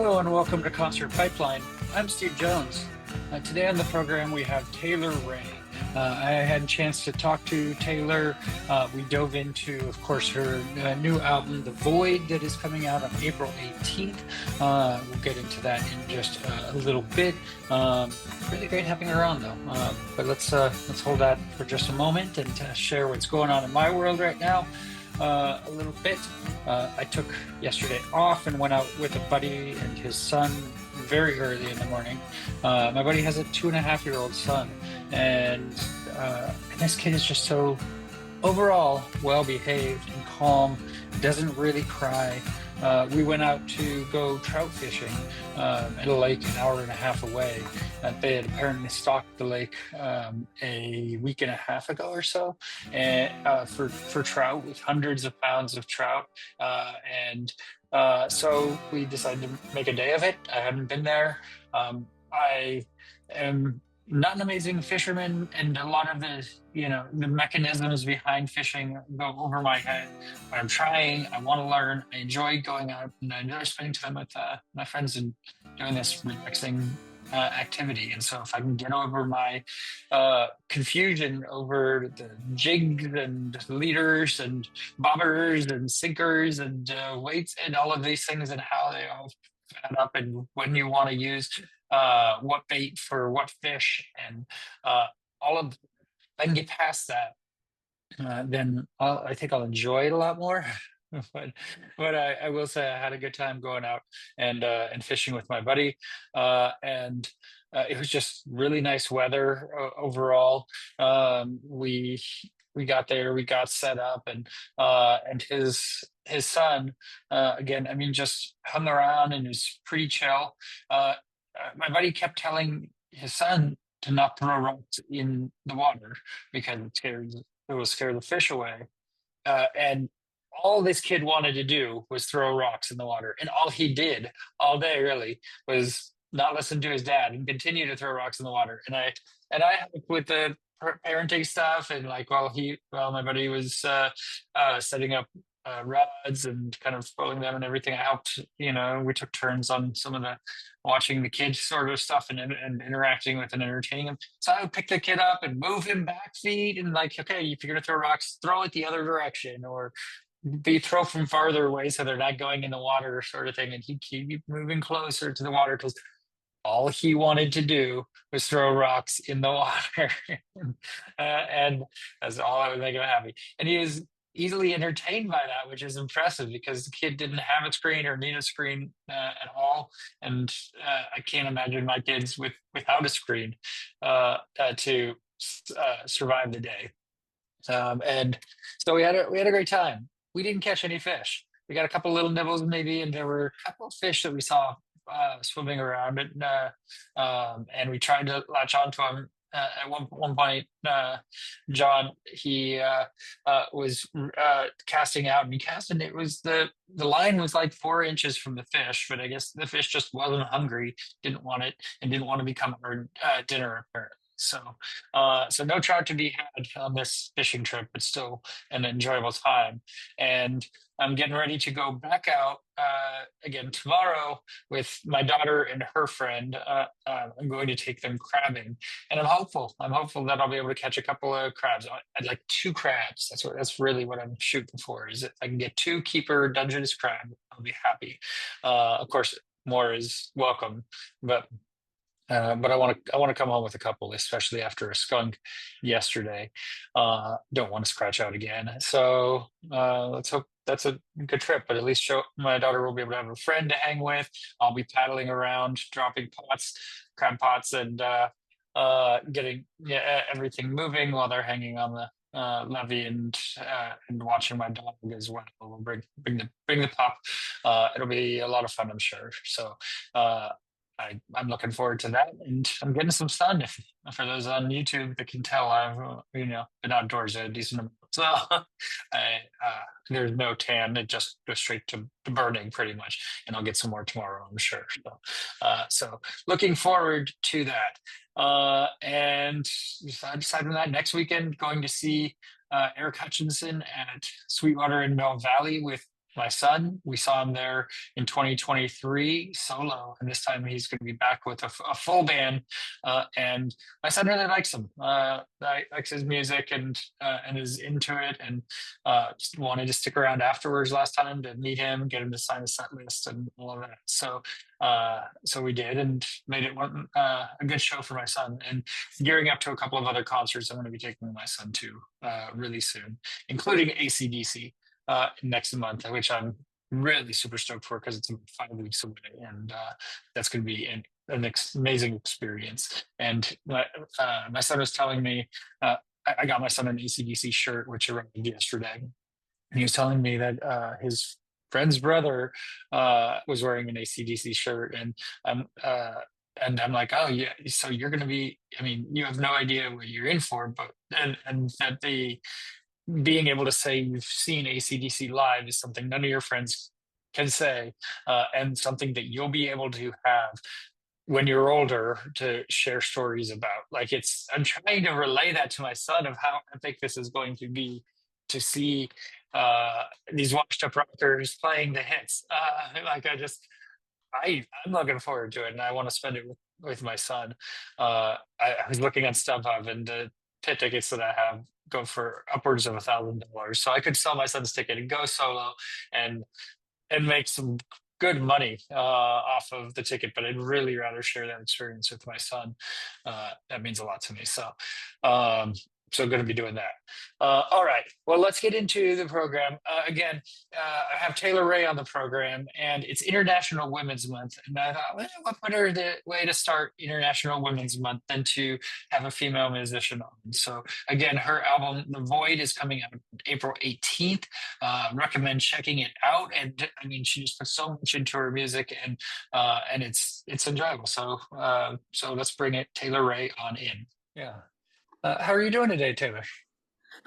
Hello and welcome to Concert Pipeline. I'm Steve Jones. Today on the program we have Taylor Rae. I had a chance to talk to Taylor. We dove into, of course, her new album, The Void, that is coming out on April 18th. We'll get into that in just a little bit. Really great having her on, though. But let's hold that for just a moment and share what's going on in my world right now. A little bit. I took yesterday off and went out with a buddy and his son very early in the morning. My buddy has a 2.5-year-old son, and this kid is just so overall well behaved and calm, doesn't really cry. We went out to go trout fishing at a lake an hour and a half away. They had apparently stocked the lake a week and a half ago or so, and for trout, with hundreds of pounds of trout. So we decided to make a day of it. I haven't been there. I am not an amazing fisherman, and a lot of the mechanisms behind fishing go over my head. But I'm trying. I want to learn. I enjoy going out, and I enjoy spending time with my friends and doing this relaxing activity. And so, if I can get over my confusion over the jigs and leaders and bobbers and sinkers and weights and all of these things and how they all add up and when you want to use what bait for what fish and all of, if I can get past that, then I think I'll enjoy it a lot more. But I will say I had a good time going out and fishing with my buddy, and it was just really nice weather overall. We got there, we got set up, and his son, again, I mean, just hung around and was pretty chill. My buddy kept telling his son to not throw rocks in the water because it will scare the fish away. And all this kid wanted to do was throw rocks in the water, and all he did all day really was not listen to his dad and continue to throw rocks in the water. And I helped with the parenting stuff, and like while my buddy was setting up rods and kind of pulling them and everything, I helped. We took turns on some of the watching the kids sort of stuff and interacting with and entertaining him. So I would pick the kid up and move him back feet and like, okay, if you're gonna throw rocks, throw it the other direction, or be throw from farther away so they're not going in the water, sort of thing. And he'd keep moving closer to the water because all he wanted to do was throw rocks in the water. And that's all I was making him happy. And he was easily entertained by that, which is impressive because the kid didn't have a screen or need a screen at all. And I can't imagine my kids without a screen to survive the day. And so we had a great time. We didn't catch any fish. We got a couple little nibbles maybe, and there were a couple of fish that we saw swimming around it, and we tried to latch onto them. At one point, John, he was casting out, and he cast, and it was the line was like 4 inches from the fish, but I guess the fish just wasn't hungry, didn't want it, and didn't want to become our dinner apparently. So no trout to be had on this fishing trip, but still an enjoyable time. And I'm getting ready to go back out again tomorrow with my daughter and her friend. I'm going to take them crabbing, and I'm hopeful. I'm hopeful that I'll be able to catch a couple of crabs. I'd like 2 crabs. That's really what I'm shooting for. Is if I can get 2 keeper Dungeness crab, I'll be happy. Of course, more is welcome, but I want to come home with a couple, especially after a skunk yesterday. Don't want to scratch out again. So let's hope that's a good trip. But at least my daughter will be able to have a friend to hang with. I'll be paddling around, dropping crab pots, and getting everything moving while they're hanging on the levee and watching my dog as well. We'll bring the pup. It'll be a lot of fun, I'm sure. So. I'm looking forward to that, and I'm getting some sun. For those on YouTube that can tell, I've been outdoors a decent amount. So there's no tan; it just goes straight to burning pretty much, and I'll get some more tomorrow, I'm sure. So looking forward to that. And aside from that, next weekend going to see Eric Hutchinson at Sweetwater in Mill Valley with my son, we saw him there in 2023 solo, and this time he's going to be back with a full band. And my son really likes him, likes his music, and is into it, and just wanted to stick around afterwards last time to meet him, get him to sign a set list and all of that. So we did, and made it a good show for my son, and gearing up to a couple of other concerts I'm going to be taking my son to really soon, including ACDC next month, which I'm really super stoked for because it's 5 weeks away, and that's going to be an amazing experience. And my son was telling me, I got my son an ACDC shirt, which arrived yesterday, and he was telling me that his friend's brother was wearing an ACDC shirt, and I'm like, oh yeah, so you're going to be. I mean, you have no idea what you're in for, but and that the being able to say you've seen ACDC live is something none of your friends can say, and something that you'll be able to have when you're older to share stories about. Like I'm trying to relay that to my son of how epic this is going to be to see these washed up rockers playing the hits. Like I'm looking forward to it, and I want to spend it with my son. I was looking on StubHub, and the pit tickets that I have go for upwards of $1,000. So I could sell my son's ticket and go solo, and make some good money off of the ticket. But I'd really rather share that experience with my son. That means a lot to me. So going to be doing that. All right. Well, let's get into the program. Again, I have Taylor Rae on the program, and it's International Women's Month. And I thought, well, what better way to start International Women's Month than to have a female musician on? So again, her album, The Void, is coming out April 18th. Recommend checking it out. And I mean, she just puts so much into her music, and it's enjoyable. So let's bring it Taylor Rae on in. Yeah. How are you doing today, Taylor?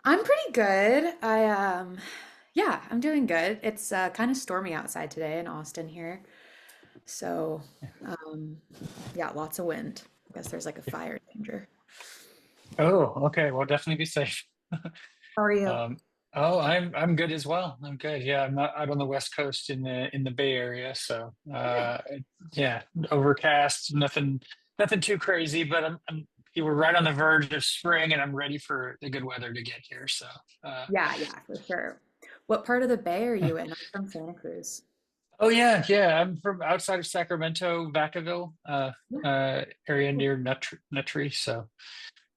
I'm pretty good. Yeah, I'm doing good. It's kind of stormy outside today in Austin here. So, um, yeah, lots of wind. I guess there's like a fire danger. Oh, okay. Well, definitely be safe. How are you? Um, oh, I'm good as well. I'm good. Yeah, I'm not out on the West Coast in the Bay Area, so yeah, overcast, nothing too crazy, but you were right on the verge of spring, and I'm ready for the good weather to get here. So, uh, Yeah, yeah, for sure. What part of the Bay are you in? I'm from Santa Cruz. oh yeah, yeah. I'm from outside of Sacramento, Vacaville, Yeah, area cool, near Nutry. So,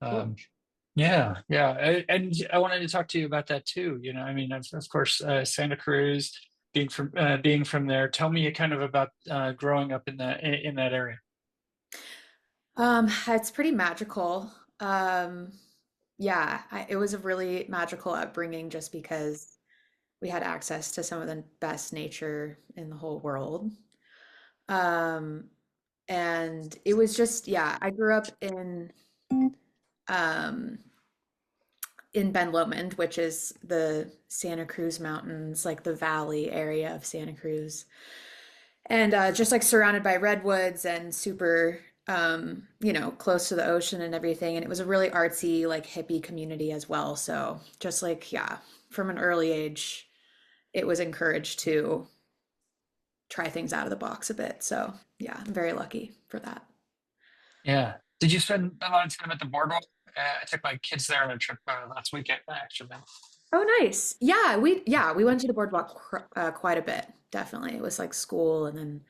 cool. um, yeah, yeah, and I wanted to talk to you about that too. I mean, of course, Santa Cruz, being from there. Tell me kind of about growing up in that area. It's pretty magical. Yeah, it was a really magical upbringing just because we had access to some of the best nature in the whole world. Um, and it was just, yeah, I grew up um in Ben Lomond, which is the Santa Cruz Mountains, like the valley area of Santa Cruz. And just like surrounded by redwoods and super close to the ocean and everything. And it was a really artsy, like hippie community as well. So just like, yeah, from an early age, it was encouraged to try things out of the box a bit. So yeah, I'm very lucky for that. Yeah. Did you spend a lot of time at the boardwalk? I took my kids there on a trip last weekend, actually. Oh, nice. Yeah, we went to the boardwalk quite a bit. Definitely. It was like school and then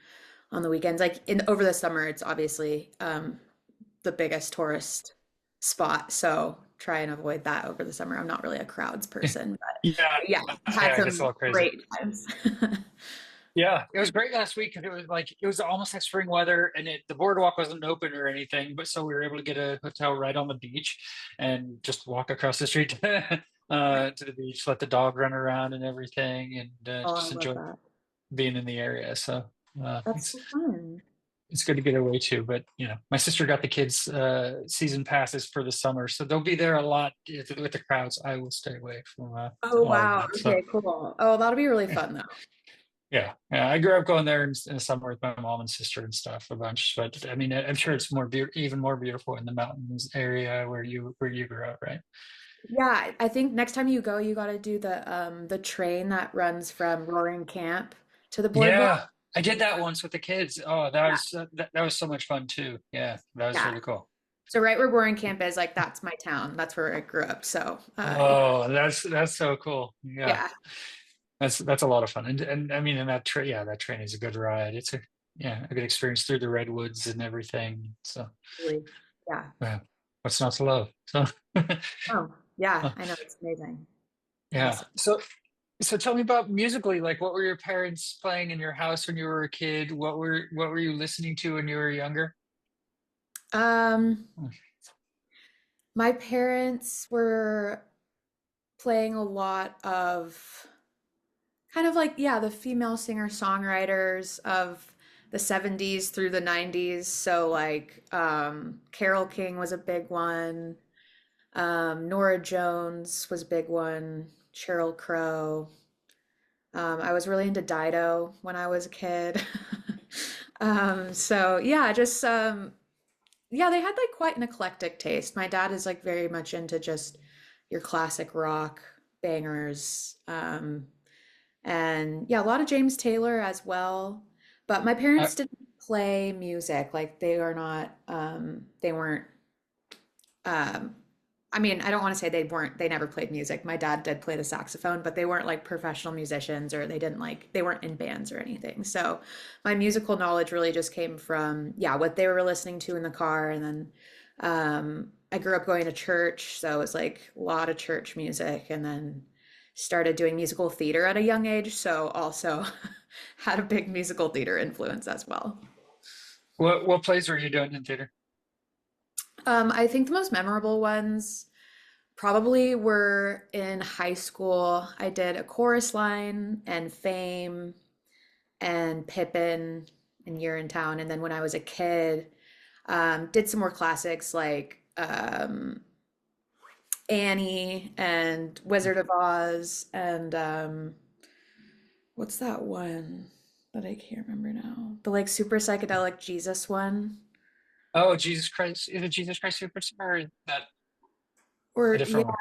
on the weekends. Like in over the summer, it's obviously the biggest tourist spot. So try and avoid that over the summer. I'm not really a crowds person, Yeah, but yeah, had yeah, it gets a some little crazy. great times. Yeah, it was great last week. It was almost like spring weather, and the boardwalk wasn't open or anything, but so we were able to get a hotel right on the beach and just walk across the street to the beach, let the dog run around and everything, and Oh, I just love enjoy that. being in the area. So That's so fun. it's good to get away too. But my sister got the kids season passes for the summer, so they'll be there a lot with the crowds. I will stay away from Oh, all of wow. that. So. Okay, cool. Oh, that'll be really fun though. Yeah, yeah. I grew up going there in the summer with my mom and sister and stuff a bunch. But I mean, I'm sure it's even more beautiful in the mountains area where you grew up, right? Yeah, I think next time you go, you got to do the train that runs from Roaring Camp to the boardwalk. Yeah, I did that once with the kids. Oh, Yeah. that was so much fun too. Yeah, that was Yeah. really cool. So right where Roaring Camp is, like that's my town. That's where I grew up. So yeah. Oh, that's so cool. Yeah, Yeah. that's a lot of fun. And I mean, and that train, yeah, that train is a good ride. It's a yeah, a good experience through the redwoods and everything. So, Really. Yeah. yeah, what's not to love? So, Oh, yeah. I know it's amazing. yeah. Awesome. So tell me about musically, like what were your parents playing in your house when you were a kid? What were you listening to when you were younger? Um, my parents were playing a lot of kind of like, yeah, the female singer-songwriters of the 70s through the 90s. So like Carole King was a big one. Nora Jones was a big one. Sheryl Crow. I was really into Dido when I was a kid. So yeah, just yeah, they had like quite an eclectic taste. My dad is like very much into just your classic rock bangers. And yeah, a lot of James Taylor as well. But my Uh, parents didn't play music. Like they are not they weren't um I mean, I don't want to say they never played music. My dad did play the saxophone, but they weren't like professional musicians or they weren't in bands or anything. So my musical knowledge really just came from, yeah, what they were listening to in the car. And then I grew up going to church. So it was like a lot of church music and then started doing musical theater at a young age. So also had a big musical theater influence as well. what plays were you doing in theater? I think the most memorable ones probably were in high school. I did a chorus line and Fame and Pippin and Urinetown. And then when I was a kid, did some more classics like Annie and Wizard of Oz and what's that one that I can't remember now? The like super psychedelic Jesus one. Oh, Jesus Christ! Is it Jesus Christ Superstar? Or is that a Or yeah, different one?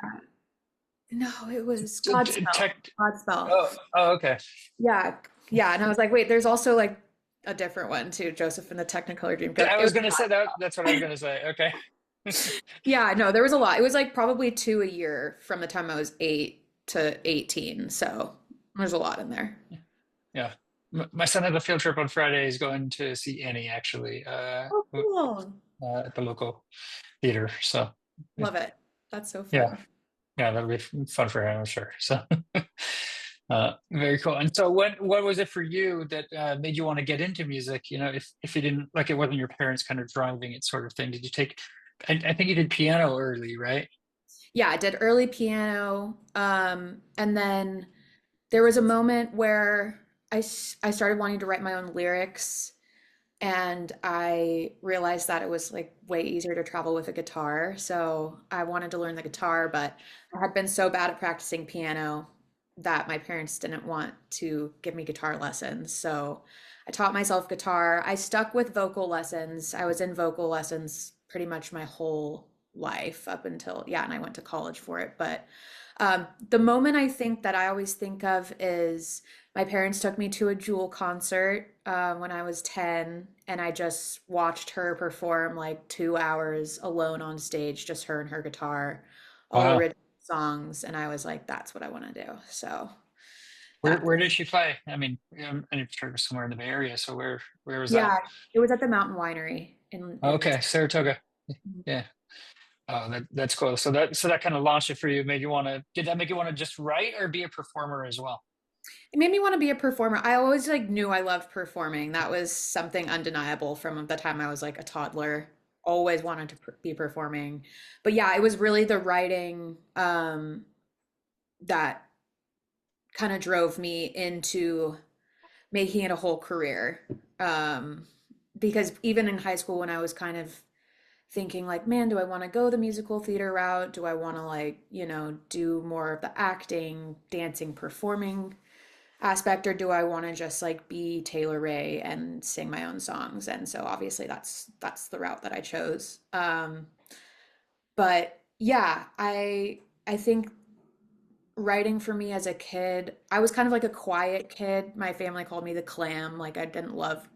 no, it was Godspell. Tech. Godspell. Oh, okay. Yeah, yeah. And I was like, wait, there's also like a different one too, Joseph and the Technicolor Dreamcoat. I It was was gonna say that. That's what I was gonna say. Okay. yeah, no, there was a lot. It was like probably two a year from the time I was 8 to 18. So there's a lot in there. Yeah. My son had a field trip on Friday. He's going to see Annie actually, Oh, cool. at the local theater. So, Love it. That's so yeah, fun. yeah, that'll be fun for him, I'm sure. So, very cool. And so, what was it for you that made you want to get into music? You know, if you didn't like, it wasn't your parents kind of driving it, sort of thing. Did you take? I think you did piano early, right? Yeah, I did early piano. And then there was a moment where I started wanting to write my own lyrics. And I realized that it was like way easier to travel with a guitar. So I wanted to learn the guitar, but I had been so bad at practicing piano that my parents didn't want to give me guitar lessons. So I taught myself guitar. I stuck with vocal lessons. I was in vocal lessons pretty much my whole life up until, yeah, and I went to college for it. But the moment I think that I always think of is my parents took me to a Jewel concert when I was 10, and I just watched her perform like 2 hours alone on stage, just her and her guitar, all Wow. original songs. And I was like, that's what I want to do. So Where that, did she play? I mean, I'm sure it was somewhere in the Bay Area. So where was that? yeah, it was at the Mountain Winery in Okay, Saratoga. Yeah. Oh, that's cool. So that kind of launched it for you. Made you want to? Did that make you want to just write or be a performer as well? It made me want to be a performer. I always like knew I loved performing. That was something undeniable from the time I was like a toddler. Always wanted to be performing. But yeah, it was really the writing that kind of drove me into making it a whole career. Um, because even in high school when I was kind of thinking like, man, do I want to go the musical theater route? Do I want to like, do more of the acting, dancing, performing aspect, or do I want to just like be Taylor Rae and sing my own songs? And so obviously that's the route that I chose. But yeah, I I think writing for me as a kid, I was kind of like a quiet kid. My family called me the clam. Like I didn't love,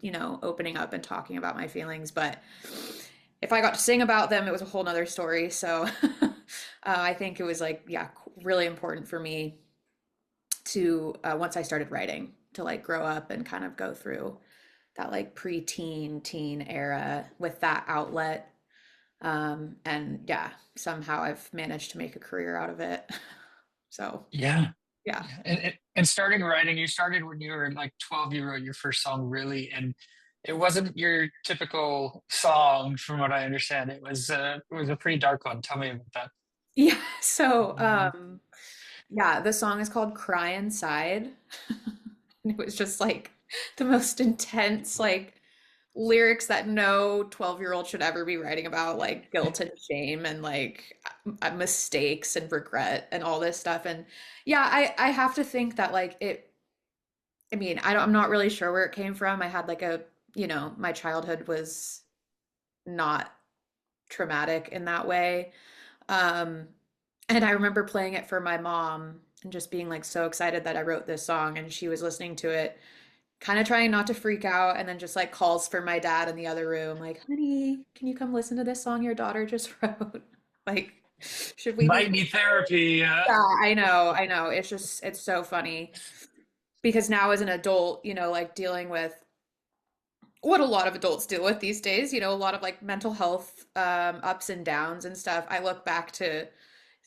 opening up and talking about my feelings, but if I got to sing about them, it was a whole nother story. So I think it was like, yeah, really important for me to, once I started writing, to like grow up and kind of go through that like pre-teen, teen era with that outlet. And yeah, somehow I've managed to make a career out of it. So Yeah. yeah. Yeah. And starting writing, you started when you were like 12, you wrote your first song really, and it wasn't your typical song from what I understand. It was a pretty dark one. Tell me about that. Yeah. So, Mhm. yeah, the song is called Cry Inside. And it was just like the most intense, like lyrics that no 12-year-old should ever be writing about, like guilt and shame and like mistakes and regret and all this stuff. And yeah, I have to think that like I mean, I'm not really sure where it came from. I had like my childhood was not traumatic in that way. Um, and I remember playing it for my mom and just being like so excited that I wrote this song and she was listening to it, kind of trying not to freak out, and then just like calls for my dad in the other room, like, honey, can you come listen to this song your daughter just wrote? Like, should we be? Might need therapy. Yeah, I know. It's so funny because now as an adult, like dealing with what a lot of adults deal with these days, a lot of like mental health ups and downs and stuff. I look back to,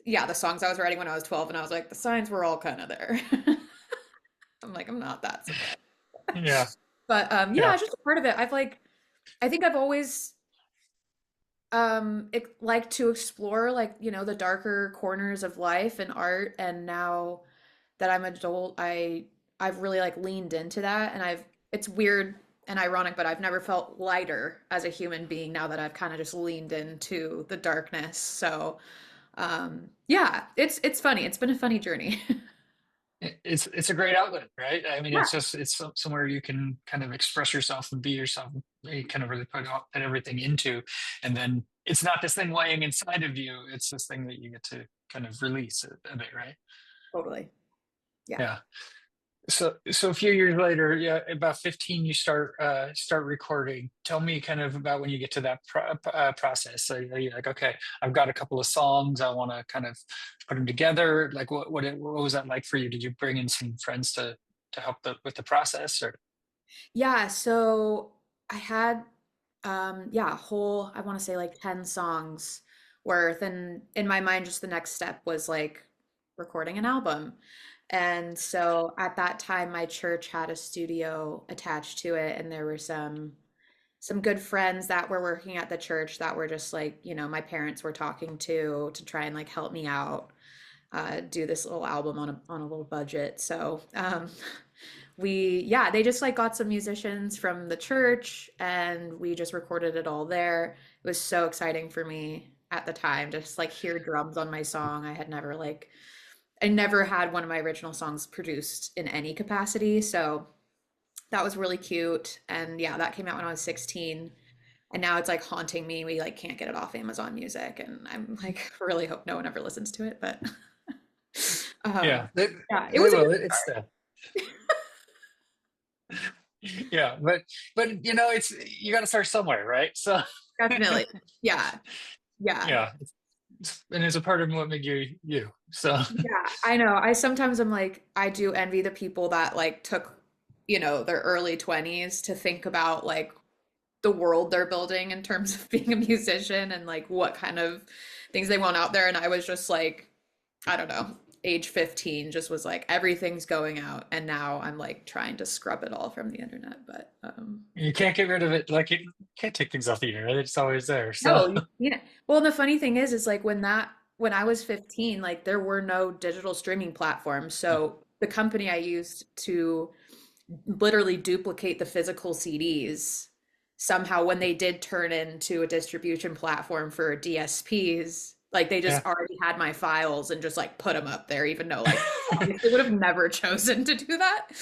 yeah, the songs I was writing when I was 12 and I was like, the signs were all kind of there. I'm like, I'm not that surprised. Yeah. But yeah, Yeah. it's just a part of it. I think I've always liked to explore like, the darker corners of life and art, and now that I'm adult, I've really like leaned into that, and it's weird and ironic, but I've never felt lighter as a human being now that I've kind of just leaned into the darkness. So, yeah, it's funny. It's been a funny journey. It's a great outlet, right? I mean, Yeah, it's somewhere you can kind of express yourself and be yourself. You kind of really put everything into, and then it's not this thing weighing inside of you. It's this thing that you get to kind of release a bit, right? totally. Yeah. Yeah. So a few years later, yeah, about 15, you start recording. Tell me kind of about when you get to that process. So are you like, okay, I've got a couple of songs, I want to kind of put them together. Like what was that like for you? Did you bring in some friends to help with the process, or? Yeah, so I had yeah, a whole I want to say like 10 songs worth, and in my mind just the next step was like recording an album. And so at that time my church had a studio attached to it, and there were some good friends that were working at the church that were just like, my parents were talking to try and like help me out do this little album on a little budget. So yeah, they just like got some musicians from the church and we just recorded it all there. It was so exciting for me at the time to just like hear drums on my song. I never had one of my original songs produced in any capacity. So that was really cute. And yeah, that came out when I was 16. And now it's like haunting me. We like can't get it off Amazon Music. And I'm like, really hope no one ever listens to it. But Yeah, yeah, it they was a good will. It's start. the yeah, but it's you got to start somewhere, right? So Definitely. Yeah. Yeah. yeah, and it's a part of what made you you. So Yeah, I know. I sometimes I'm like, I do envy the people that like took, their early 20s to think about like the world they're building in terms of being a musician and like what kind of things they want out there. And I was just like, I don't know, age 15 just was like everything's going out. And now I'm like trying to scrub it all from the internet. But you can't get rid of it. Like you can't take things off the internet. It's always there. So no, yeah. Well, and the funny thing is like when I was 15, like there were no digital streaming platforms. So the company I used to literally duplicate the physical CDs, somehow when they did turn into a distribution platform for DSPs, like they just yeah. already had my files and just like put them up there, even though like obviously would have never chosen to do that.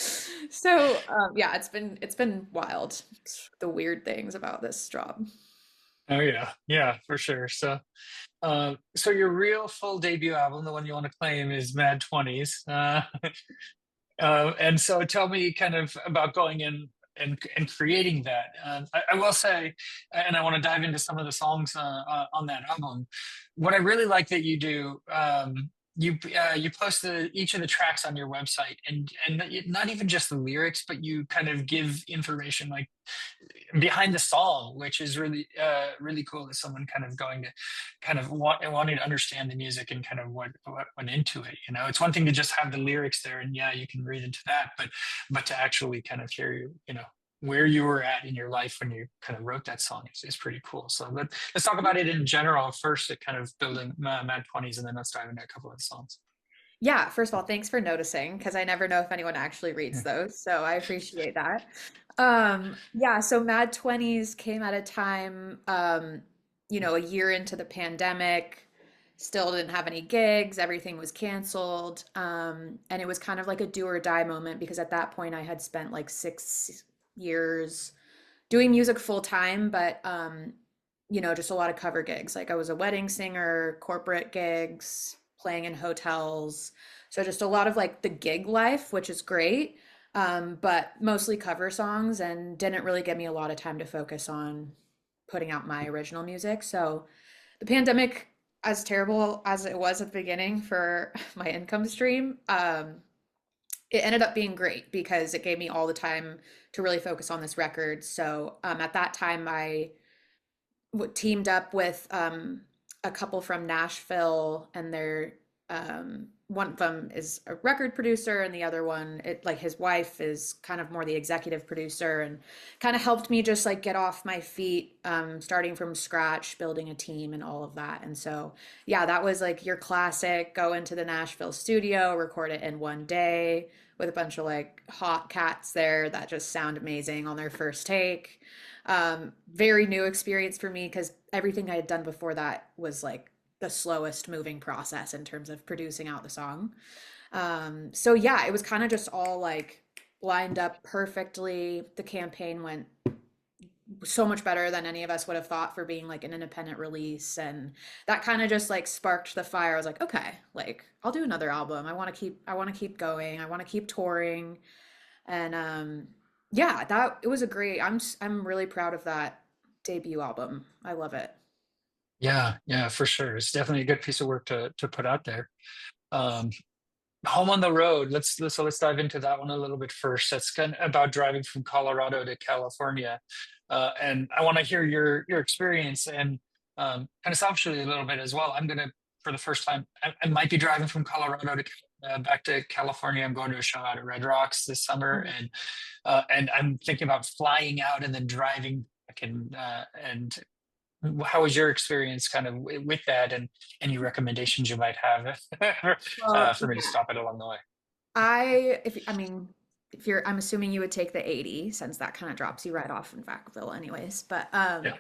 So yeah, it's been wild. The weird things about this job. Oh yeah, yeah, for sure. So, so your real full debut album, the one you want to claim, is Mad Twenties. And so tell me kind of about going in and creating that. I will say, and I want to dive into some of the songs on that album. What I really like that you do, you post each of the tracks on your website, and not even just the lyrics, but you kind of give information like behind the song, which is really really cool as someone kind of going to kind of wanting to understand the music and kind of what went into it. You know, it's one thing to just have the lyrics there and yeah, you can read into that, but to actually kind of hear you know where you were at in your life when you kind of wrote that song is pretty cool. So let's talk about it in general first, at kind of building Mad Twenties, and then let's dive into a couple of the songs. Yeah, first of all, thanks for noticing because I never know if anyone actually reads Yeah. those. So I appreciate that. Yeah, so Mad 20s came at a time, a year into the pandemic, still didn't have any gigs, everything was canceled. And it was kind of like a do or die moment because at that point I had spent like 6 years doing music full time, but just a lot of cover gigs. Like I was a wedding singer, corporate gigs, playing in hotels. So just a lot of like the gig life, which is great. But mostly cover songs and didn't really give me a lot of time to focus on putting out my original music. So the pandemic, as terrible as it was at the beginning for my income stream, it ended up being great because it gave me all the time to really focus on this record. So at that time, I teamed up with a couple from Nashville, and they're one of them is a record producer, and the other one, like his wife, is kind of more the executive producer, and kind of helped me just like get off my feet, starting from scratch, building a team, and all of that. And so, yeah, that was like your classic go into the Nashville studio, record it in one day with a bunch of like hot cats there that just sound amazing on their first take. Very new experience for me because everything I had done before that was like the slowest moving process in terms of producing out the song. So yeah, it was kind of just all like lined up perfectly. The campaign went so much better than any of us would have thought for being like an independent release, and that kind of just like sparked the fire. I was like, okay, like I'll do another album. I want to keep going. I want to keep touring. And yeah, that it was a great. I'm really proud of that debut album. I love it. Yeah, yeah, for sure. It's definitely a good piece of work to put out there. Um, Home on the Road. Let's dive into that one a little bit first. That's kind of about driving from Colorado to California, and I want to hear your experience and kind of selfishly a little bit as well. I'm gonna for the first time. I might be driving from Colorado to back to California. I'm going to a show out at Red Rocks this summer, and I'm thinking about flying out and then driving back and how was your experience kind of with that, and any recommendations you might have Well, for me to stop it along the way? if you're, I'm assuming you would take the 80 since that kind of drops you right off in Vacaville anyways. But Yeah.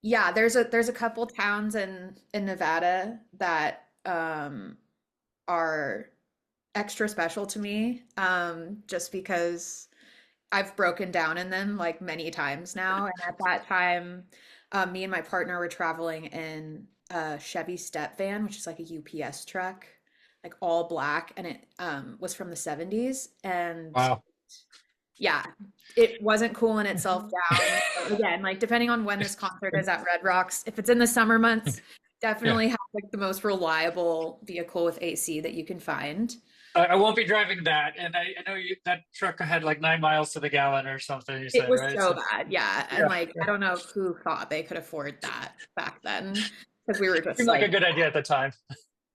yeah, there's a couple towns in Nevada that are extra special to me, just because I've broken down in them like many times now. And at that time, me and my partner were traveling in a Chevy step van, which is like a UPS truck, like all black, and it was from the 70s. And Wow. yeah, it wasn't cooling itself down. So again, like depending on when this concert is at Red Rocks, if it's in the summer months, Yeah. definitely have like the most reliable vehicle with AC that you can find. I won't be driving that, and I know that truck had like 9 miles to the gallon or something. You It said, was right? so So bad, yeah. And yeah, like, I don't know who thought they could afford that back then because we were just seemed like a like, good idea at the time.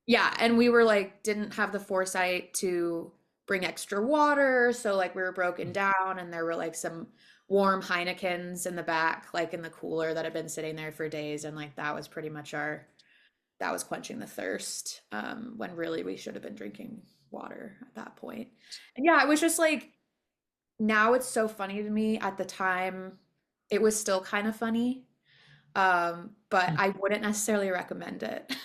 yeah. And we were like, didn't have the foresight to bring extra water. So like, we were broken down, and there were like some warm Heinekens in the back, like in the cooler that had been sitting there for days. And like, that was pretty much that was quenching the thirst, when really we should have been drinking water at that point. And yeah, it was just like, now it's so funny to me. At the time, it was still kind of funny. But I wouldn't necessarily recommend it if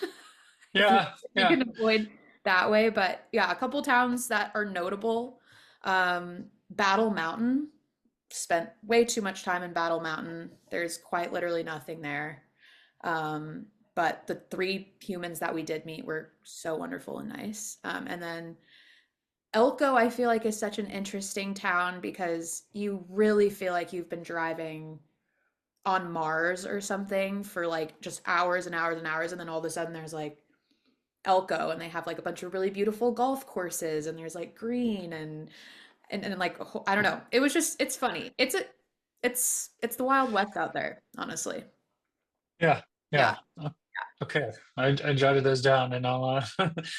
you Yeah, if you yeah. can avoid that way. But yeah, a couple towns that are notable. Battle Mountain. spent way too much time in Battle Mountain. There's quite literally nothing there. But the three humans that we did meet were so wonderful and nice. And then Elko, I feel like, is such an interesting town because you really feel like you've been driving on Mars or something for like just hours and hours and hours. And then all of a sudden there's like Elko and they have like a bunch of really beautiful golf courses and there's like green and like I don't know. It was just it's funny. It's the Wild West out there, honestly. Yeah, yeah. Yeah. Okay, I jotted those down, and I'll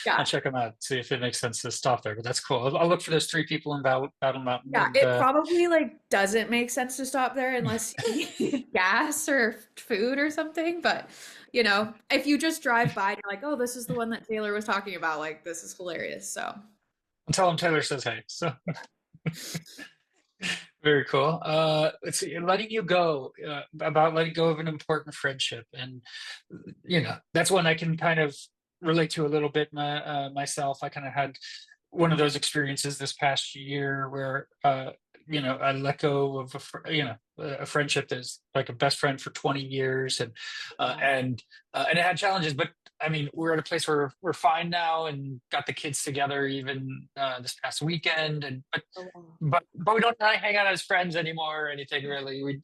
Yeah. check them out, see if it makes sense to stop there. But that's cool. I'll look for those three people in Battle Mountain, Yeah, and it probably like doesn't make sense to stop there unless you need gas or food or something. But if you just drive by and you're like, oh, this is the one that Taylor was talking about, like this is hilarious. So tell them Taylor says hey. So very cool. Let's see. Letting you go, about letting go of an important friendship, and that's one I can kind of relate to a little bit myself. I kind of had one of those experiences this past year where I let go of a friendship that's like a best friend for 20 years, and wow. and it had challenges, but I mean, we're at a place where we're fine now and got the kids together even this past weekend, and Oh, wow. but we don't hang out as friends anymore or anything really. We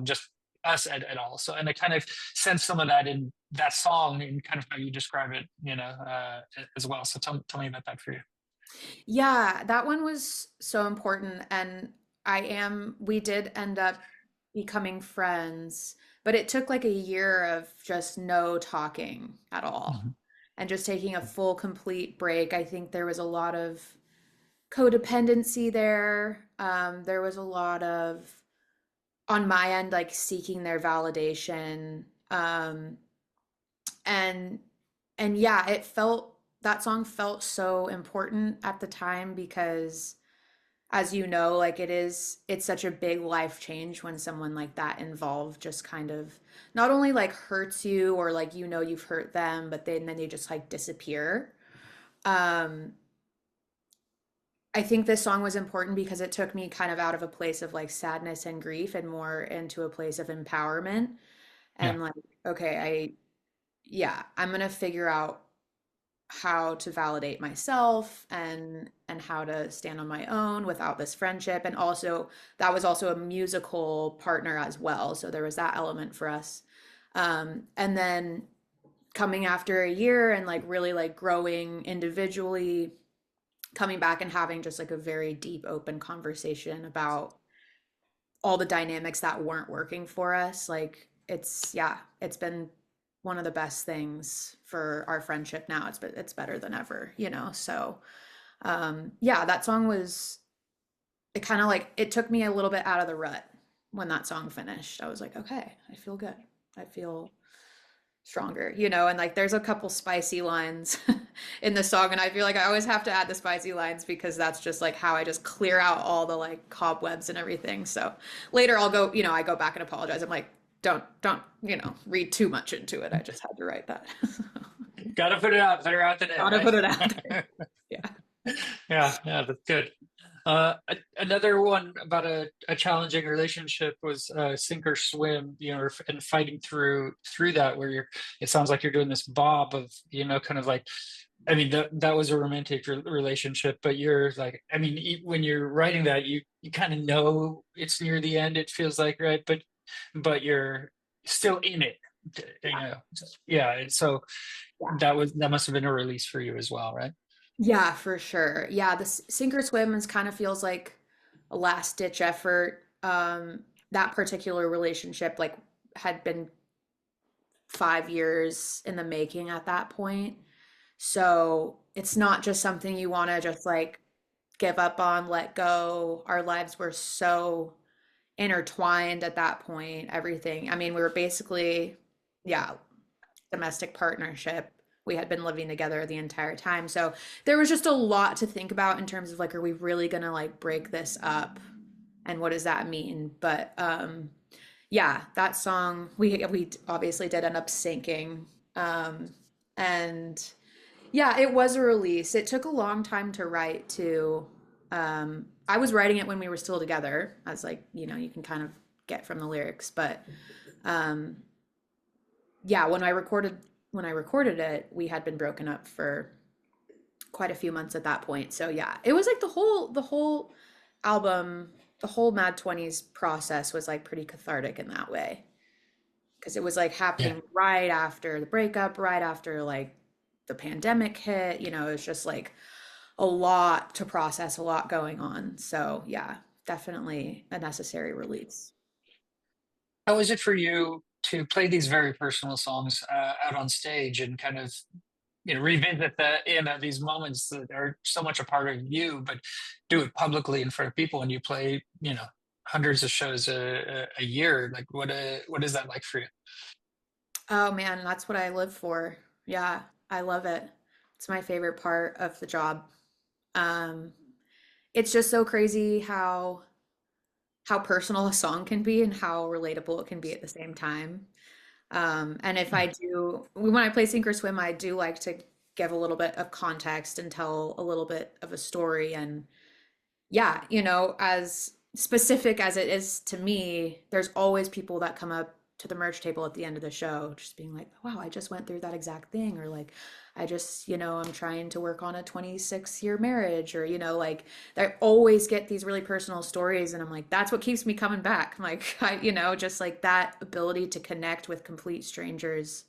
just us at all. So, and I kind of sense some of that in that song and kind of how you describe it, as well. So tell me about that for you. Yeah, that one was so important. And we did end up becoming friends, but it took like a year of just no talking at all Mhm. and just taking a full, complete break. I think there was a lot of codependency there. There was a lot of, on my end, like seeking their validation. And and yeah, that song felt so important at the time because as you know, like it's such a big life change when someone like that involved just kind of not only like hurts you or like you've hurt them, but then they just like disappear. Um I think this song was important because it took me kind of out of a place of like sadness and grief and more into a place of empowerment Yeah, and like, okay, I'm gonna figure out how to validate myself and how to stand on my own without this friendship. And also that was also a musical partner as well. So there was that element for us. And then coming after a year and like really like growing individually, coming back and having just like a very deep, open conversation about all the dynamics that weren't working for us. Like it's been one of the best things for our friendship now. It's better than ever. So yeah, that song was it kind of like it took me a little bit out of the rut when that song finished. I was like, okay, I feel good. I feel stronger. And like there's a couple spicy lines in the song, and I feel like I always have to add the spicy lines because that's just like how I just clear out all the like cobwebs and everything. So later I'll I go back and apologize. I'm like, don't, read too much into it. I just had to write that. gotta put her out today, Gotta put it out there. right? Yeah. Yeah, that's good. Another one about a challenging relationship was sink or swim, and fighting through that, where it sounds like you're doing this bob of, kind of like, I mean, that was a romantic relationship, but you're like, I mean, when you're writing that, you kind of know it's near the end, it feels like, right? But you're still in it, you Yeah. know. Yeah, and so Yeah. that must have been a release for you as well, right? Yeah, for sure. Yeah, the sink or swim is kind of feels like a last ditch effort. That particular relationship like had been 5 years in the making at that point. So it's not just something you want to just like give up on, let go. Our lives were so intertwined at that point, everything. I mean, we were basically, yeah, domestic partnership. We had been living together the entire time. So there was just a lot to think about in terms of like, are we really gonna like break this up? And what does that mean? But yeah, that song we obviously did end up sinking. Um and yeah, it was a release. It took a long time to write too. I was writing it when we were still together, as like, you can kind of get from the lyrics, but um yeah, when I recorded it, we had been broken up for quite a few months at that point. So yeah, it was like the whole album, the whole Mad 20s process was like pretty cathartic in that way. Because it was like Yeah. happening right after the breakup, right after like the pandemic hit, it was just like a lot to process, a lot going on. So yeah, definitely a necessary release. How is it for you to play these very personal songs out on stage and kind of revisit these moments that are so much a part of you, but do it publicly in front of people, and you play hundreds of shows a year? Like what is that like for you? Oh man, that's what I live for. Yeah, I love it. It's my favorite part of the job. Um, it's just so crazy how personal a song can be and how relatable it can be at the same time. And if I do, when I play sink or swim, I do like to give a little bit of context and tell a little bit of a story. And yeah, as specific as it is to me, there's always people that come up to the merch table at the end of the show, just being like, wow, I just went through that exact thing. Or like, I just, I'm trying to work on a 26-year marriage. Or, like, I always get these really personal stories. And I'm like, that's what keeps me coming back. I'm like, just like that ability to connect with complete strangers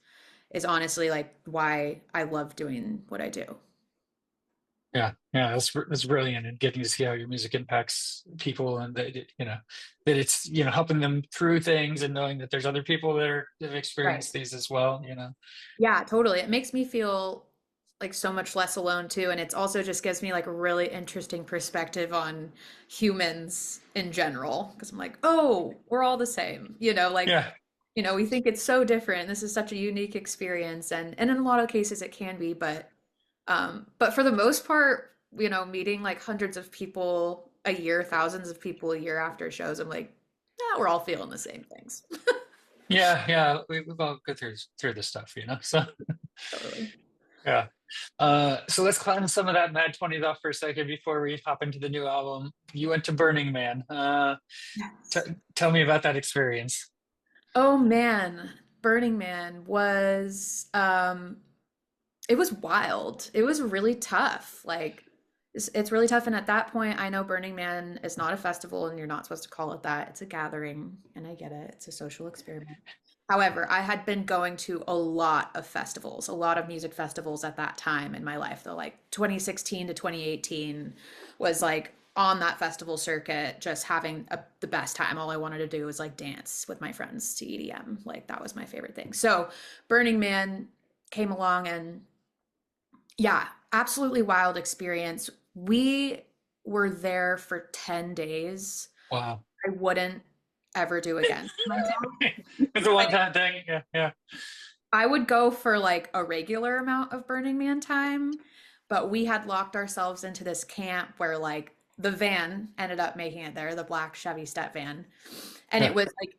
is honestly like why I love doing what I do. Yeah, yeah, that's brilliant, and getting to see how your music impacts people, and that it's helping them through things, and knowing that there's other people that have Right. experienced these as well. Yeah, totally. It makes me feel like so much less alone too. And it's also just gives me like a really interesting perspective on humans in general. Because I'm like, oh, we're all the same. Like, Yeah, we think it's so different. This is such a unique experience. And in a lot of cases it can be, but for the most part, meeting like hundreds of people a year, thousands of people a year after shows, I'm like, yeah, we're all feeling the same things. yeah, yeah. We've all go through this stuff, so Totally. yeah. So let's cleanse some of that Mad 20s off for a second before we hop into the new album. You went to Burning Man. T Yes. Tell me about that experience. Oh man, Burning Man was it was wild. It was really tough. Like it's really tough, and at that point I know Burning Man is not a festival and you're not supposed to call it that. It's a gathering, and I get it. It's a social experiment. However, I had been going to a lot of festivals, a lot of music festivals at that time in my life, though, like 2016 to 2018 was like on that festival circuit, just having the best time. All I wanted to do was like dance with my friends to EDM. Like that was my favorite thing. So Burning Man came along, and yeah, absolutely wild experience. We were there for 10 days. Wow. I wouldn't ever do again to myself. It's a Like, one-time thing. Yeah, yeah. I would go for like a regular amount of Burning Man time, but we had locked ourselves into this camp where like the van ended up making it there, the black Chevy step van. And it Yeah. was like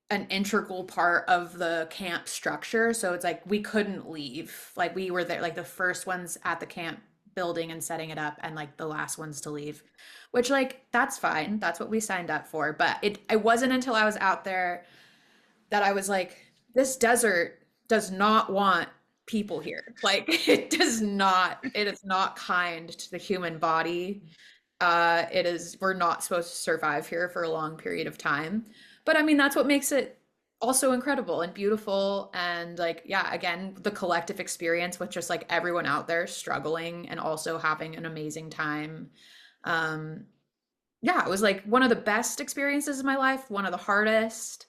an integral part of the camp structure. So it's like we couldn't leave. Like we were there, like the first ones at the camp building and setting it up, and like the last ones to leave, which like that's fine. That's what we signed up for. But it wasn't until I was out there that I was like, this desert does not want people here. Like it is not kind to the human body. We're not supposed to survive here for a long period of time. But I mean, that's what makes it also incredible and beautiful. And like, yeah, again, the collective experience with just like everyone out there struggling and also having an amazing time. Um, yeah, it was like one of the best experiences of my life, one of the hardest.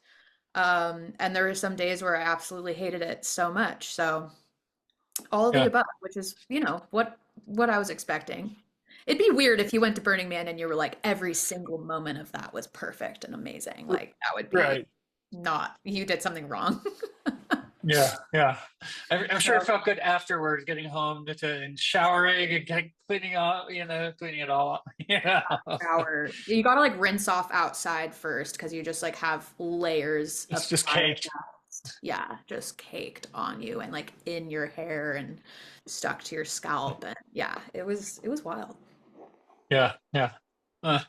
And there were some days where I absolutely hated it so much. So all of the Yeah. above, which is, what I was expecting. It'd be weird if you went to Burning Man and you were like every single moment of that was perfect and amazing. Like that would be Right. not you did something wrong. Yeah, yeah. I'm sure it So felt good afterwards, getting home and showering and cleaning up, cleaning it all up. Yeah. shower. You gotta like rinse off outside first because you just like have layers of It's just tire caked. dust. Yeah, just caked on you and like in your hair and stuck to your scalp. And yeah, it was wild. Yeah, yeah. Uh,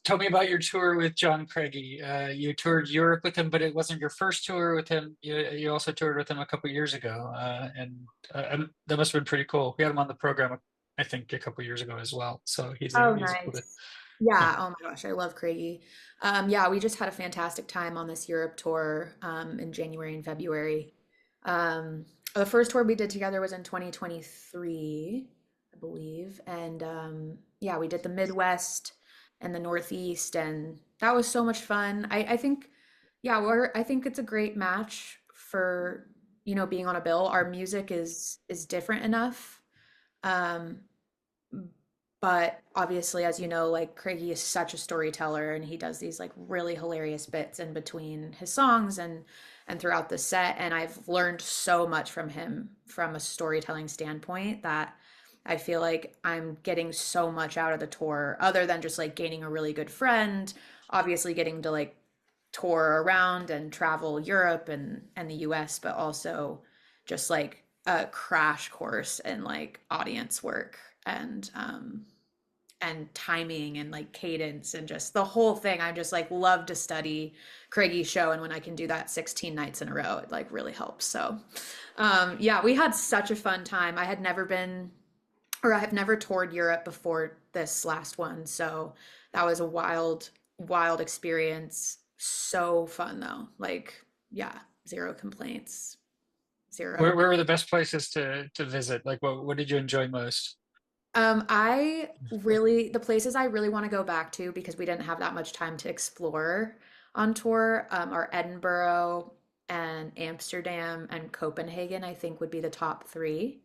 Tell me about your tour with John Craigie. You toured Europe with him, but it wasn't your first tour with him. You also toured with him a couple years ago, and that must have been pretty cool. We had him on the program, I think, a couple years ago as well. So Oh, he's a cool dude. nice. Yeah. Yeah. Oh my gosh, I love Craigie. Yeah, we just had a fantastic time on this Europe tour in January and February. The first tour we did together was in 2023, I believe. And yeah, we did the Midwest and the Northeast, and that was so much fun. I think, yeah, I think it's a great match for, being on a bill. Our music is different enough. Um, but obviously, as you know, like Craigie is such a storyteller and he does these like really hilarious bits in between his songs and throughout the set. And I've learned so much from him from a storytelling standpoint that I feel like I'm getting so much out of the tour other than just like gaining a really good friend, obviously getting to like tour around and travel Europe and the US, but also just like a crash course in like audience work and timing and like cadence and just the whole thing. I just like love to study Craigie's show, and when I can do that 16 nights in a row, it like really helps. So yeah, we had such a fun time. I have never toured Europe before this last one, so that was a wild experience. So fun though. Like, yeah, zero complaints. Zero. Where were the best places to visit? Like, what did you enjoy most? The places I really want to go back to because we didn't have that much time to explore on tour, are Edinburgh and Amsterdam and Copenhagen, I think would be the top three.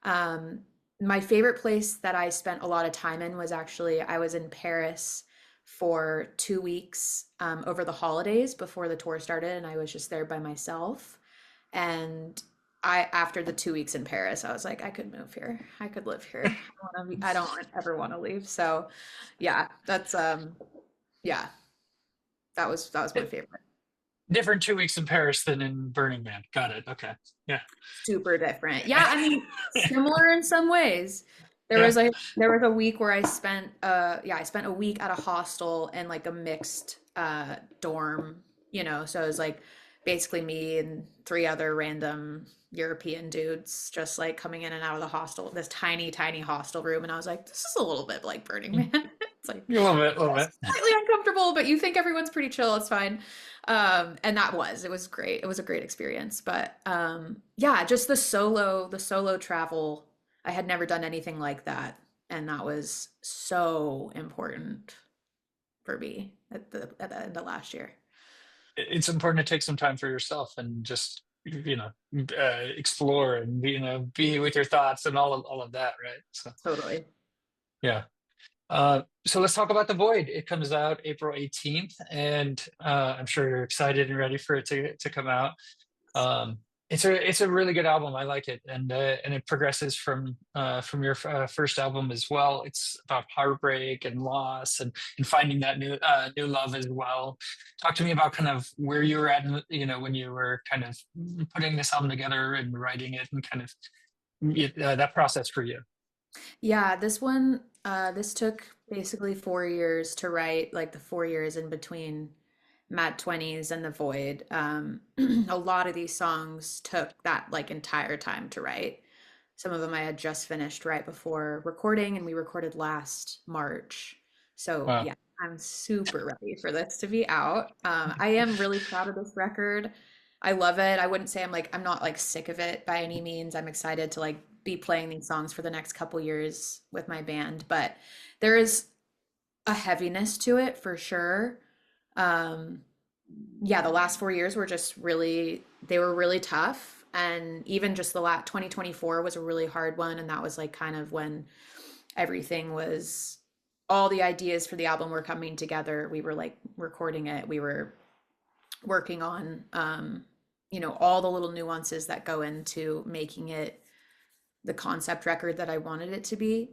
Um, my favorite place that I spent a lot of time in was actually, I was in Paris for 2 weeks over the holidays before the tour started, and I was just there by myself. And after the 2 weeks in Paris, I was like, I could move here. I could live here. I don't ever want to leave. So yeah, yeah, that was my favorite. Different 2 weeks in Paris than in Burning Man. Got it. Okay. Yeah. Super different. Yeah, I mean, similar in some ways. Yeah. There was a week where I spent a week at a hostel in like a mixed dorm, so it was like basically me and three other random European dudes just like coming in and out of the hostel, this tiny, tiny hostel room. And I was like, this is a little bit like Burning Man. It's like A little bit, a little bit. slightly uncomfortable, but you think everyone's pretty chill. It's fine. And it was great. It was a great experience. But yeah, just the solo travel. I had never done anything like that. And that was so important for me at the end of last year. It's important to take some time for yourself and just explore and be with your thoughts and all of that, right? So Totally. yeah. So let's talk about The Void. It comes out April 18th, and I'm sure you're excited and ready for it to come out. Um, it's a really good album. I like it, and it progresses from your first album as well. It's about heartbreak and loss and finding that new love as well. Talk to me about kind of where you were at, when you were kind of putting this album together and writing it, and kind of that process for you. Yeah, this took basically 4 years to write, like the 4 years in between Mad Twenties and The Void. A lot of these songs took that like entire time to write. Some of them I had just finished right before recording, and we recorded last March. So Wow. yeah, I'm super ready for this to be out. I am really proud of this record. I love it. I wouldn't say I'm not like sick of it by any means. I'm excited to like be playing these songs for the next couple years with my band, but there is a heaviness to it for sure. Um, yeah, the last 4 years were just they were really tough. And even just the last 2024 was a really hard one. And that was like kind of when everything was, all the ideas for the album were coming together. We were like recording it. We were working on, all the little nuances that go into making it the concept record that I wanted it to be.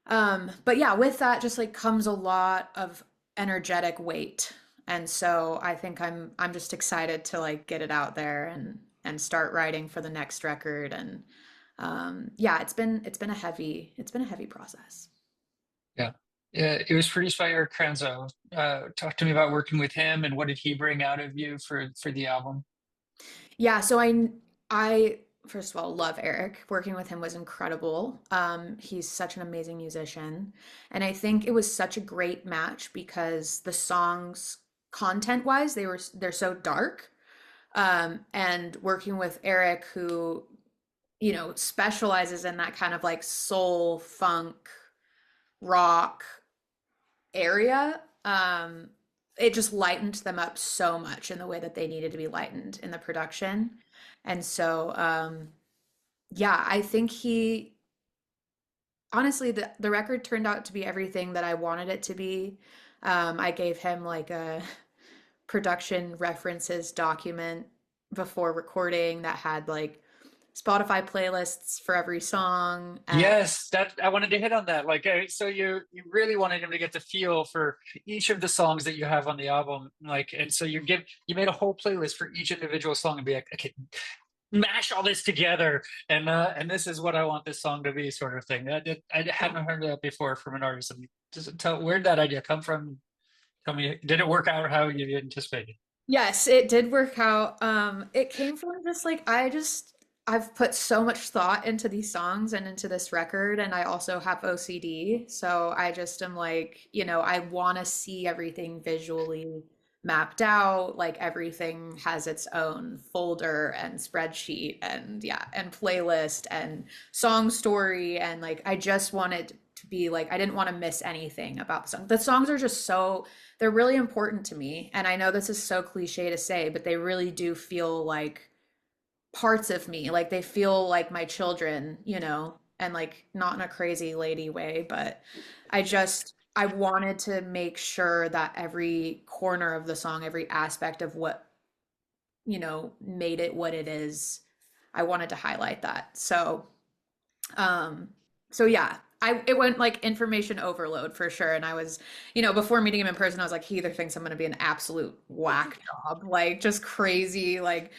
But yeah, with that just like comes a lot of energetic weight. And so I think I'm just excited to like get it out there and start writing for the next record. And yeah, it's been a heavy process. Yeah. Yeah, it was produced by Eric Kranzo. Talk to me about working with him and what did he bring out of you for the album? Yeah, so I first of all love Eric. Working with him was incredible. He's such an amazing musician, and I think it was such a great match because the songs content-wise, they're so dark. And working with Eric, who, specializes in that kind of like soul, funk, rock area, it just lightened them up so much in the way that they needed to be lightened in the production. And so, yeah, I think honestly, the record turned out to be everything that I wanted it to be. I gave him like a production references document before recording that had like Spotify playlists for every song. And Yes, that I wanted to hit on that. Like, so you really wanted him to get the feel for each of the songs that you have on the album, like, and so you made a whole playlist for each individual song and be like, okay, mash all this together, and this is what I want this song to be, sort of thing. I hadn't heard that before from an artist. And just tell where did that idea come from? Tell me, did it work out how you anticipated? yes, it did work out. It came from just like I've put so much thought into these songs and into this record, and I also have OCD. So I just am like, I want to see everything visually mapped out, like everything has its own folder and spreadsheet and yeah, and playlist and song story. And like I just wanted to be like, I didn't want to miss anything about the song. The songs are just so they're really important to me. And I know this is so cliche to say, but they really do feel like parts of me. Like they feel like my children, and like not in a crazy lady way, but I wanted to make sure that every corner of the song, every aspect of what, made it what it is, I wanted to highlight that. Um, so yeah, it went like information overload for sure. And I was, before meeting him in person, I was like, he either thinks I'm gonna be an absolute whack job, like just crazy, like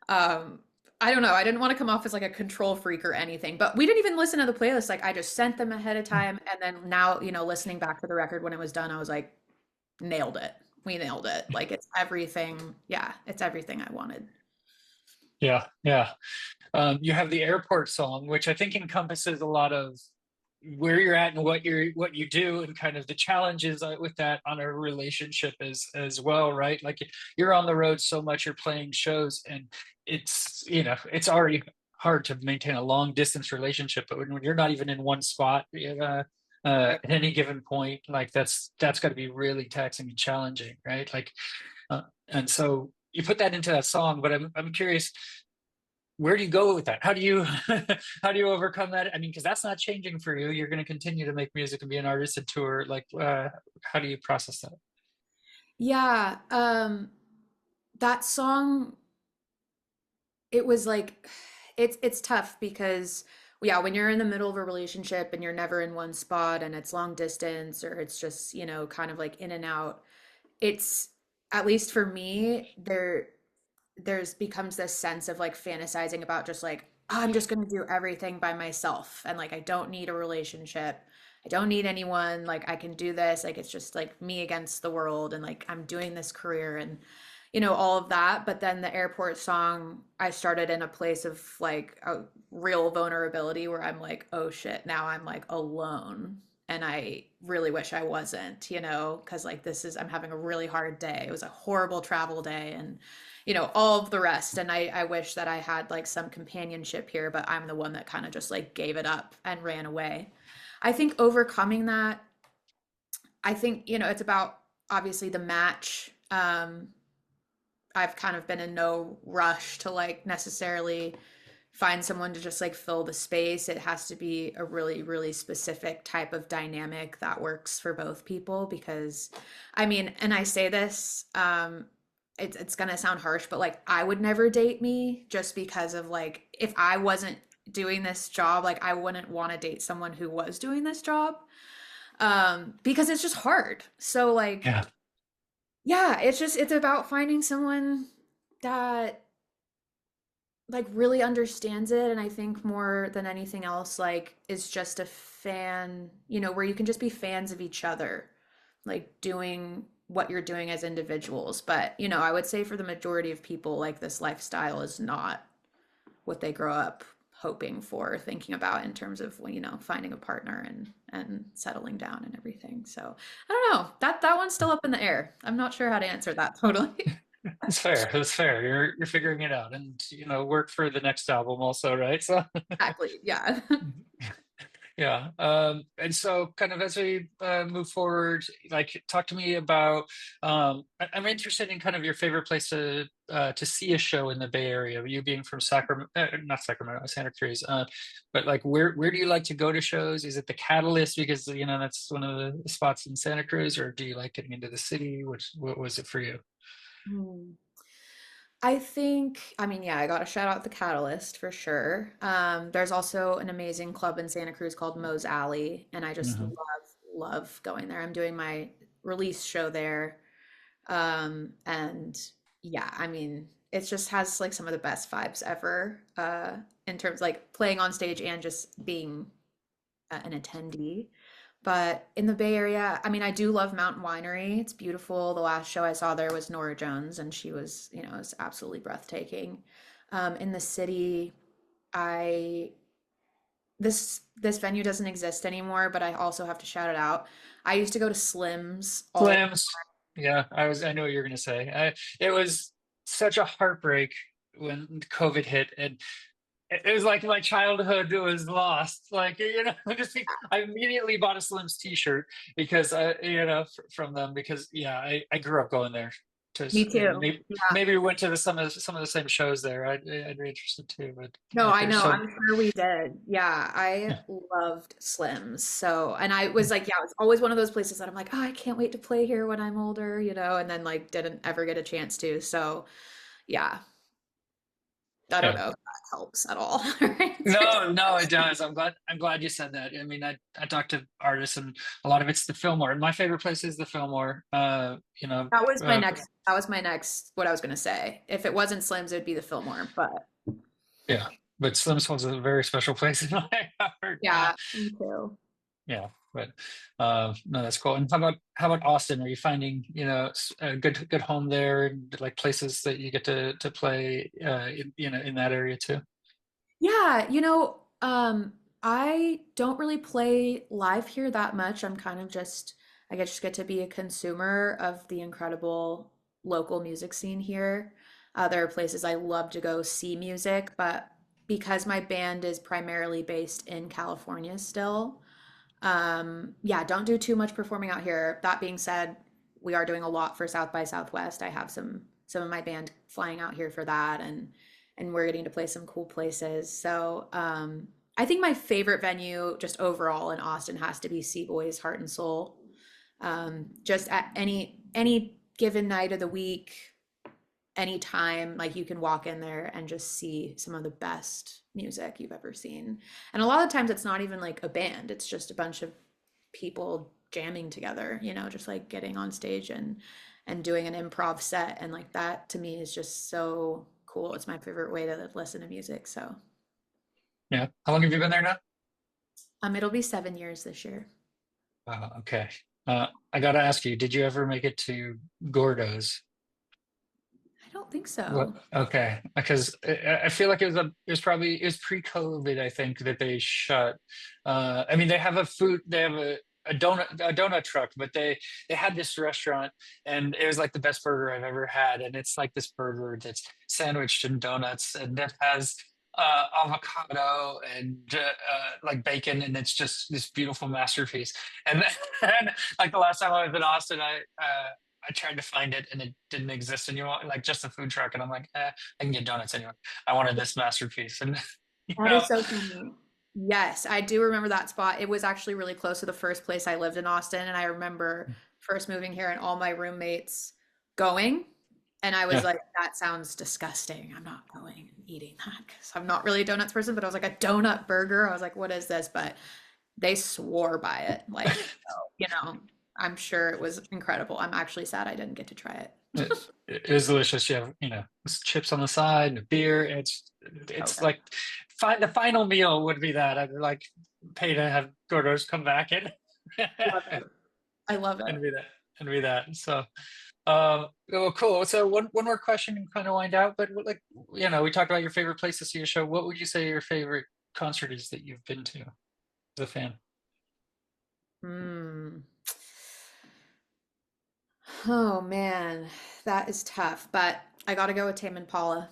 um I don't know. I didn't want to come off as like a control freak or anything, but we didn't even listen to the playlist. Like I just sent them ahead of time. And then now, listening back to the record when it was done, I was like, nailed it. We nailed it. Like it's everything. Yeah, it's everything I wanted. Yeah, yeah. You have the airport song, which I think encompasses a lot of where you're at and what you do, and kind of the challenges with that on a relationship as well, right? Like you're on the road so much, you're playing shows, and it's already hard to maintain a long distance relationship, but when you're not even in one spot Right. at any given point, like that's got to be really taxing and challenging, right? Like, and so you put that into that song, but I'm curious, where do you go with that? How do you how do you overcome that? I mean, because that's not changing for you. You're going to continue to make music and be an artist and tour. Like, how do you process that? Yeah, that song, it was like it's tough because yeah, when you're in the middle of a relationship and you're never in one spot and it's long distance or it's just, kind of like in and out, it's at least for me, there's becomes this sense of like fantasizing about just like, "Oh, I'm just gonna do everything by myself and like I don't need a relationship. I don't need anyone. Like I can do this. Like it's just like me against the world and like I'm doing this career and all of that." But then the airport song, I started in a place of like a real vulnerability where I'm like, oh shit, now I'm like alone. And I really wish I wasn't, because like I'm having a really hard day. It was a horrible travel day and, all of the rest. And I wish that I had like some companionship here, but I'm the one that kind of just like gave it up and ran away. I think overcoming that, I think, it's about obviously the match. I've kind of been in no rush to like necessarily find someone to just like fill the space. It has to be a really, really specific type of dynamic that works for both people because I mean, and I say this, it's gonna sound harsh, but like I would never date me just because of like if I wasn't doing this job, like I wouldn't want to date someone who was doing this job. Because it's just hard. So like Yeah, yeah, it's about finding someone that like really understands it, and I think more than anything else like is just a fan, where you can just be fans of each other, like doing what you're doing as individuals. But, I would say for the majority of people, like this lifestyle is not what they grow up hoping for, thinking about in terms of, finding a partner and settling down and everything. So I don't know. That one's still up in the air. I'm not sure how to answer that totally. That's fair. That's fair. You're figuring it out, and work for the next album also, right? So Exactly. Yeah. yeah. And so kind of as we move forward, like talk to me about I'm interested in kind of your favorite place to see a show in the Bay Area. You being from Sacramento, not Sacramento, Santa Cruz. But like where do you like to go to shows? Is it the Catalyst because that's one of the spots in Santa Cruz, or do you like getting into the city? What was it for you? Hmm. I think, I mean, yeah, I got to shout out the Catalyst for sure. There's also an amazing club in Santa Cruz called Moe's Alley, and I just Hmm. love going there. I'm doing my release show there. And yeah, I mean, it just has like some of the best vibes ever, in terms like playing on stage and just being an attendee. But in the Bay Area, I mean, I do love Mountain Winery. It's beautiful. The last show I saw there was Nora Jones, and she was, it was absolutely breathtaking. In the city, I this venue doesn't exist anymore, but I also have to shout it out. I used to go to Slim's all. Slams. Yeah, I know what you're gonna say. It was such a heartbreak when COVID hit, and it was like my childhood was lost. Like I immediately bought a Slims T-shirt because from them because yeah, I grew up going there. Me And too. maybe we went to some of the same shows there. I'd be interested too, but No, I they're know. so. I'm sure we did. Yeah, I loved Slims. So, and I was Yeah. like, yeah, it's always one of those places that I'm like, oh, I can't wait to play here when I'm older, and then like didn't ever get a chance to. So, yeah, I don't Yeah. know if that helps at all. No, no, it does. I'm glad you said that. I mean, I talked to artists, and a lot of it's the Fillmore. And my favorite place is the Fillmore. That was my next, what I was gonna say. If it wasn't Slims, it would be the Fillmore. But Yeah, but Slim's was a very special place in my heart. yeah, me too. Yeah, but no, that's cool. And how about Austin? Are you finding a good home there, and like places that you get to play in that area too? Yeah, I don't really play live here that much. I'm kind of just, I guess, just get to be a consumer of the incredible local music scene here. There are places I love to go see music, but because my band is primarily based in California still, yeah, don't do too much performing out here. That being said, we are doing a lot for South by Southwest. I have some of my band flying out here for that, and we're getting to play some cool places. So, I think my favorite venue just overall in Austin has to be Seaboy's Heart and Soul. Just at any given night of the week, anytime, like you can walk in there and just see some of the best music you've ever seen. And a lot of times it's not even like a band, it's just a bunch of people jamming together, just like getting on stage and doing an improv set, and like that to me is just so cool. It's my favorite way to listen to music. So, Yeah. How long have you been there now? it'll be 7 years this year. Okay. I gotta ask you, did you ever make it to Gordo's? I don't think What? so. Okay, because I feel like it was pre-COVID. I think that they shut. I mean, they have a donut truck, but they had this restaurant, and it was like the best burger I've ever had. And it's like this burger that's sandwiched in donuts, and it has avocado and like bacon, and it's just this beautiful masterpiece. And then, like the last time I was in Austin, I tried to find it and it didn't exist anymore, like just a food truck. And I'm like, I can get donuts anyway. I wanted this masterpiece. And, you That know, is so funny. Yes, I do remember that spot. It was actually really close to the first place I lived in Austin. And I remember first moving here and all my roommates going. And I was yeah, like, that sounds disgusting. I'm not going and eating that because I'm not really a donuts person. But I was like, a donut burger. I was like, what is this? But they swore by it. Like, so, I'm sure it was incredible. I'm actually sad I didn't get to try it. It is delicious. You have, chips on the side and a beer. Oh It's yeah. like the final meal would be that. I'd like pay to have Gordo's come back and Love it. I love it. and be that and be that. So oh, cool. So one more question and kind of wind out. But like, we talked about your favorite place to see a show. What would you say your favorite concert is that you've been to as a fan? Hmm. Oh man, that is tough. But I got to go with Tame Impala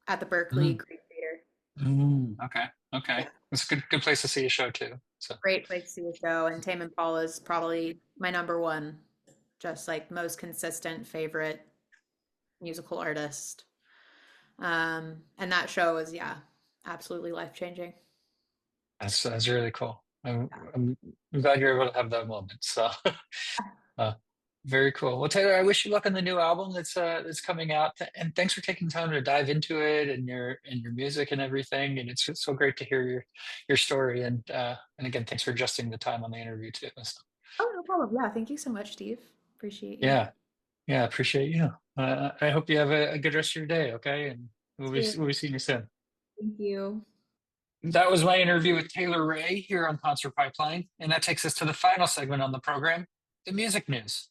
at the Berkeley Mm, Greek Theater. okay, okay. Yeah, It's a good place to see a show too. So great place to see a show, and Tame Impala is probably my number one, just like most consistent favorite musical artist. And that show was, yeah, absolutely life changing. that's really cool. I'm glad you're able to have that moment. So uh, very cool. Well, Taylor, I wish you luck on the new album that's coming out, and thanks for taking time to dive into it and your music and everything. And it's so great to hear your story. And again, thanks for adjusting the time on the interview too. So, Oh, no problem. Yeah, thank you so much, Steve. Appreciate you. yeah, yeah, appreciate you. I hope you have a good rest of your day. Okay, and Too. we'll be seeing you soon. Thank you. That was my interview with Taylor Rae here on Concert Pipeline, and that takes us to the final segment on the program, the music news.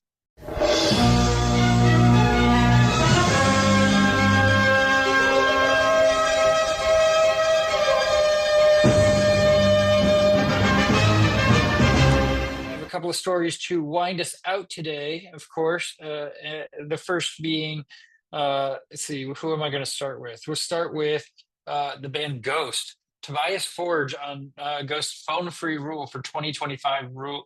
I have a couple of stories to wind us out today, of course. The first being, let's see, who am I going to start with? We'll start with the band Ghost. Tobias Forge on Ghost's phone free rule for 2025 world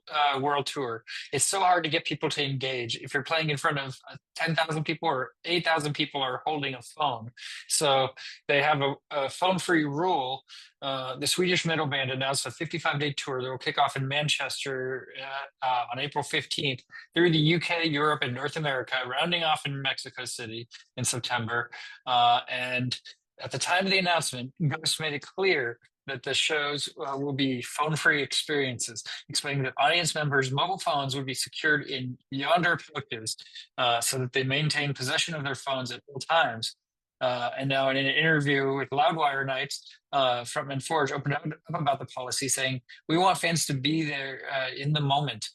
tour. It's so hard to get people to engage if you're playing in front of 10,000 people or 8,000 people are holding a phone. So they have a phone free rule. The Swedish metal band announced a 55-day tour that will kick off in Manchester on April 15th through the UK, Europe, and North America, rounding off in Mexico City in September. And at the time of the announcement, Ghost made it clear that the shows will be phone-free experiences, explaining that audience members' mobile phones would be secured in yonder pouches so that they maintain possession of their phones at all times. And now, in an interview with Loudwire Nights, frontman Forge opened up about the policy, saying, "We want fans to be there in the moment."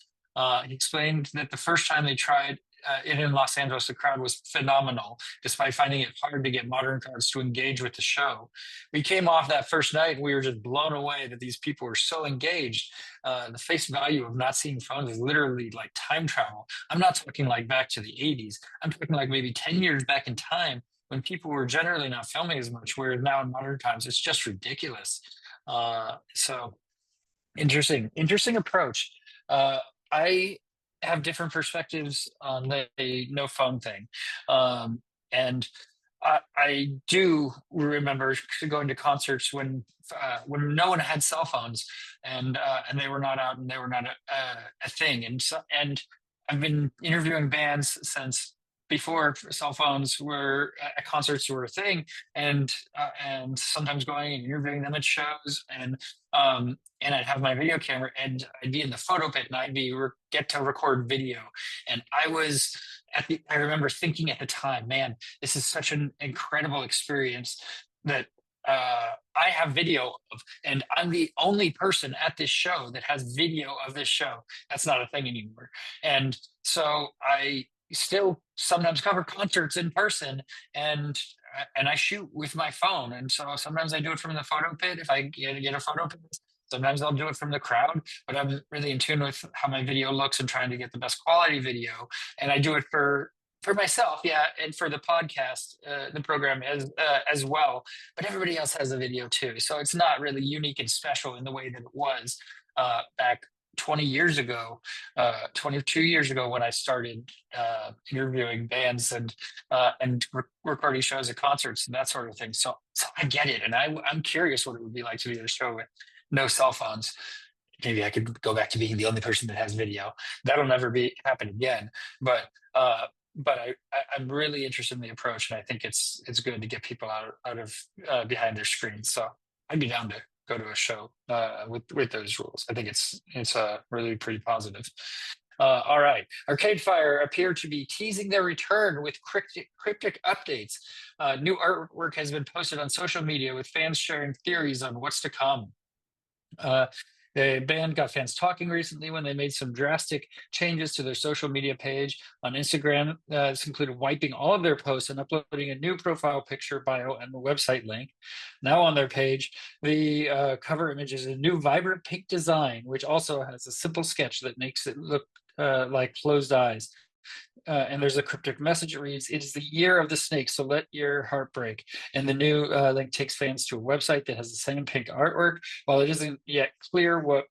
He explained that the first time they tried it in Los Angeles, the crowd was phenomenal, despite finding it hard to get modern crowds to engage with the show. We came off that first night and we were just blown away that these people were so engaged. The face value of not seeing phones is literally like time travel. I'm not talking like back to the 80s. I'm talking like maybe 10 years back in time when people were generally not filming as much, whereas now in modern times, it's just ridiculous. So interesting approach. I have different perspectives on the no phone thing, and I do remember going to concerts when no one had cell phones and they were not out and they were not a thing, and I've been interviewing bands since before cell phones were at concerts were a thing, and sometimes going and interviewing them at shows, and I'd have my video camera and I'd be in the photo pit and get to record video. And I remember thinking at the time, man, this is such an incredible experience that I have video of, and I'm the only person at this show that has video of this show. That's not a thing anymore. And so I still sometimes cover concerts in person and I shoot with my phone. And so sometimes I do it from the photo pit if I get a photo pit. Sometimes I'll do it from the crowd, but I'm really in tune with how my video looks and trying to get the best quality video. And I do it for myself, yeah, and for the podcast, the program as well. But everybody else has a video too, so it's not really unique and special in the way that it was back 20 years ago, 22 years ago when I started interviewing bands and recording shows at concerts and that sort of thing. So I get it, and I'm curious what it would be like to be at a show with no cell phones. Maybe I could go back to being the only person that has video. That'll never be happen again. But I'm really interested in the approach, and I think it's good to get people out of behind their screens. So I'd be down to go to a show with those rules. I think it's really pretty positive. All right. Arcade Fire appear to be teasing their return with cryptic updates. New artwork has been posted on social media with fans sharing theories on what's to come. Uh, the band got fans talking recently when they made some drastic changes to their social media page on Instagram. This included wiping all of their posts and uploading a new profile picture, bio, and the website link. Now on their page, the cover image is a new vibrant pink design, which also has a simple sketch that makes it look like closed eyes. And there's a cryptic message. It reads, "It is the year of the snake, so let your heart break." And the new link takes fans to a website that has the same pink artwork. While it isn't yet clear what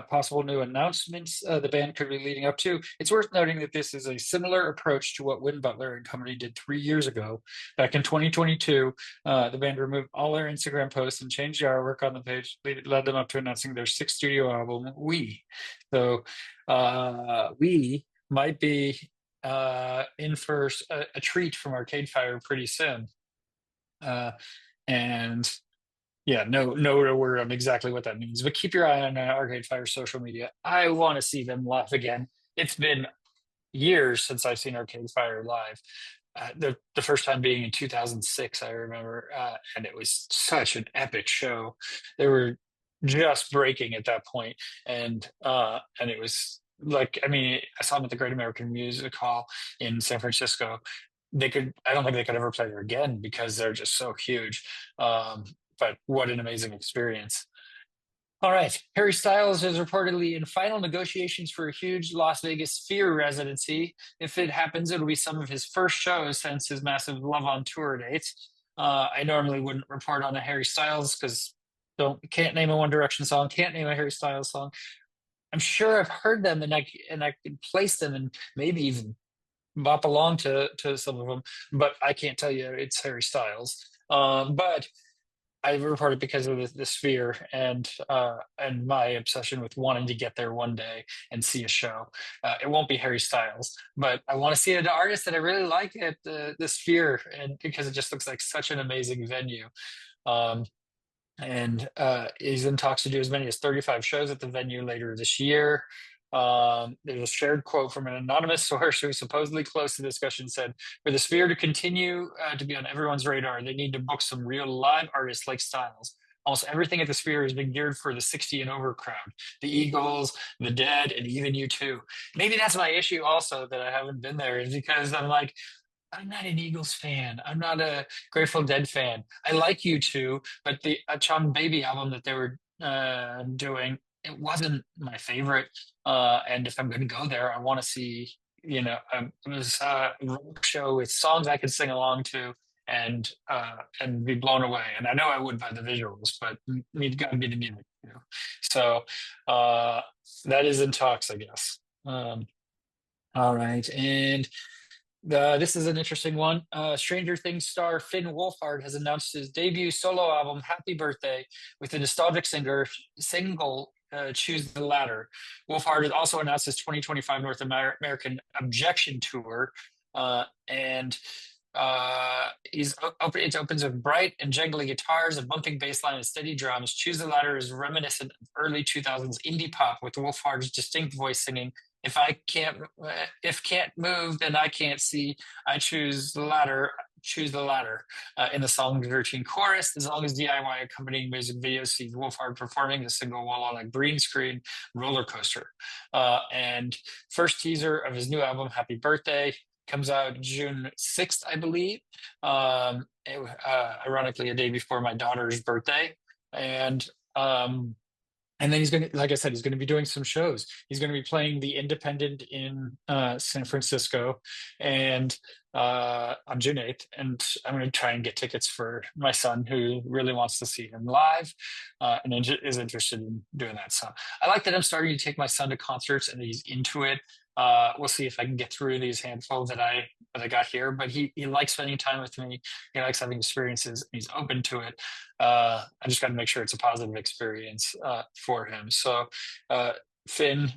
possible new announcements the band could be leading up to, it's worth noting that this is a similar approach to what Win Butler and company did 3 years ago. Back in 2022, the band removed all their Instagram posts and changed the artwork on the page. It led them up to announcing their sixth studio album, We. So We might be in for a treat from Arcade Fire pretty soon. Uh, and yeah, no word on exactly what that means, but keep your eye on Arcade Fire social media. I want to see them live again. It's been years since I've seen Arcade Fire live. The first time being in 2006, I remember, and it was such an epic show. They were just breaking at that point, and it was like, I mean, I saw them at the Great American Music Hall in San Francisco. I don't think they could ever play there again because they're just so huge. But what an amazing experience. All right. Harry Styles is reportedly in final negotiations for a huge Las Vegas Sphere residency. If it happens, it'll be some of his first shows since his massive Love on Tour dates. I normally wouldn't report on a Harry Styles because can't name a One Direction song, can't name a Harry Styles song. I'm sure I've heard them and I can place them and maybe even bop along to some of them, but I can't tell you it's Harry Styles. But I reported because of the Sphere and my obsession with wanting to get there one day and see a show. It won't be Harry Styles, but I want to see an artist that I really like at the Sphere, and because it just looks like such an amazing venue. Um, and he's in talks to do as many as 35 shows at the venue later this year. There's a shared quote from an anonymous source who supposedly close to the discussion said, "For the Sphere to continue to be on everyone's radar, they need to book some real live artists like Styles. Almost everything at the Sphere has been geared for the 60 and over crowd. The Eagles, the Dead, and even U2. Maybe that's my issue also that I haven't been there, is because I'm like, I'm not an Eagles fan. I'm not a Grateful Dead fan. I like U2, but the Chong Baby album that they were doing, it wasn't my favorite. And if I'm going to go there, I want to see, it was a rock show with songs I could sing along to and be blown away. And I know I would by the visuals, but need got to be the music, you know. So that is in talks, I guess. All right, and this is an interesting one. Stranger Things star Finn Wolfhard has announced his debut solo album, Happy Birthday, with the nostalgic single Choose the Latter. Wolfhard has also announced his 2025 North American Objection Tour, and it opens with bright and jangly guitars, a bumping bass line, and steady drums. Choose the Latter is reminiscent of early 2000s indie pop, with Wolfhard's distinct voice singing, if can't move, then I can't see. I choose the latter. Choose the latter." In the song's routine chorus, as long as DIY accompanying music videos sees Wolfhard performing the single while on a green screen roller coaster. And first teaser of his new album, Happy Birthday, comes out June 6th, I believe. Ironically, a day before my daughter's birthday. And then he's going to, like I said, he's going to be doing some shows. He's going to be playing the Independent in San Francisco, and on June 8th. And I'm going to try and get tickets for my son, who really wants to see him live and is interested in doing that. So I like that I'm starting to take my son to concerts, and he's into it. We'll see if I can get through these handful that I got here. But he likes spending time with me. He likes having experiences. And he's open to it. I just got to make sure it's a positive experience for him. So Finn,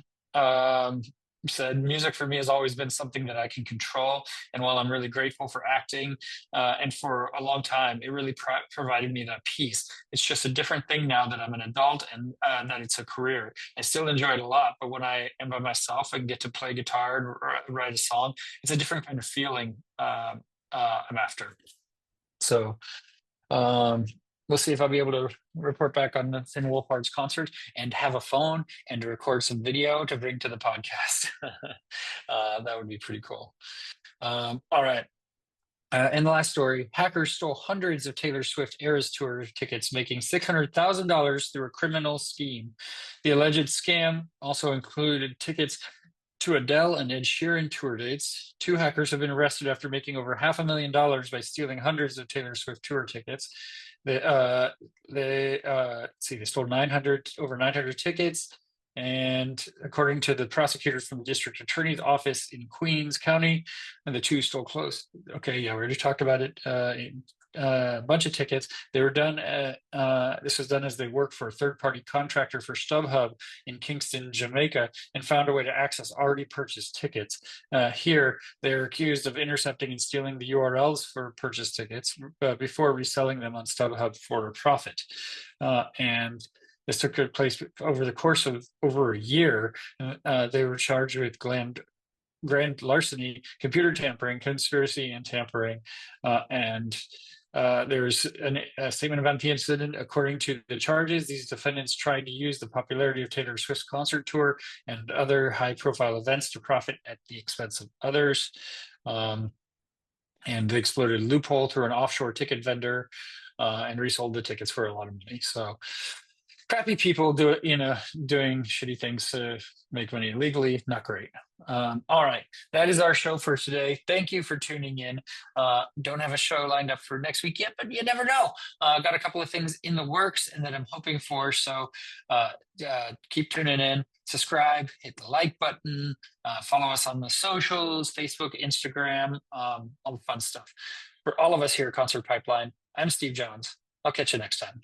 said, music for me has always been something that I can control. And while I'm really grateful for acting, and for a long time, it really provided me that peace. It's just a different thing now that I'm an adult and that it's a career. I still enjoy it a lot, but when I am by myself and get to play guitar and write a song, it's a different kind of feeling I'm after. So um, we'll see if I'll be able to report back on the Thin Wolfhard's concert and have a phone and to record some video to bring to the podcast. That would be pretty cool. All right. In the last story, hackers stole hundreds of Taylor Swift Eras Tour tickets, making $600,000 through a criminal scheme. The alleged scam also included tickets to Adele and Ed Sheeran tour dates. Two hackers have been arrested after making over $500,000 by stealing hundreds of Taylor Swift tour tickets. They stole over 900 tickets. And according to the prosecutors from the district attorney's office in Queens County, and the two stole close. Okay, yeah, we already talked about it. A bunch of tickets. They were done. This was done as they worked for a third-party contractor for StubHub in Kingston, Jamaica, and found a way to access already purchased tickets. Here, they're accused of intercepting and stealing the URLs for purchased tickets before reselling them on StubHub for a profit. And this took place over the course of over a year. They were charged with grand larceny, computer tampering, conspiracy, and tampering. And there's a statement about the incident. According to the charges, these defendants tried to use the popularity of Taylor Swift's concert tour and other high-profile events to profit at the expense of others. And they exploited a loophole through an offshore ticket vendor and resold the tickets for a lot of money. So crappy people doing shitty things to make money illegally. Not great. All right. That is our show for today. Thank you for tuning in. Don't have a show lined up for next week yet, but you never know. Got a couple of things in the works and that I'm hoping for. So keep tuning in. Subscribe, hit the like button, follow us on the socials, Facebook, Instagram, all the fun stuff. For all of us here at Concert Pipeline, I'm Steve Jones. I'll catch you next time.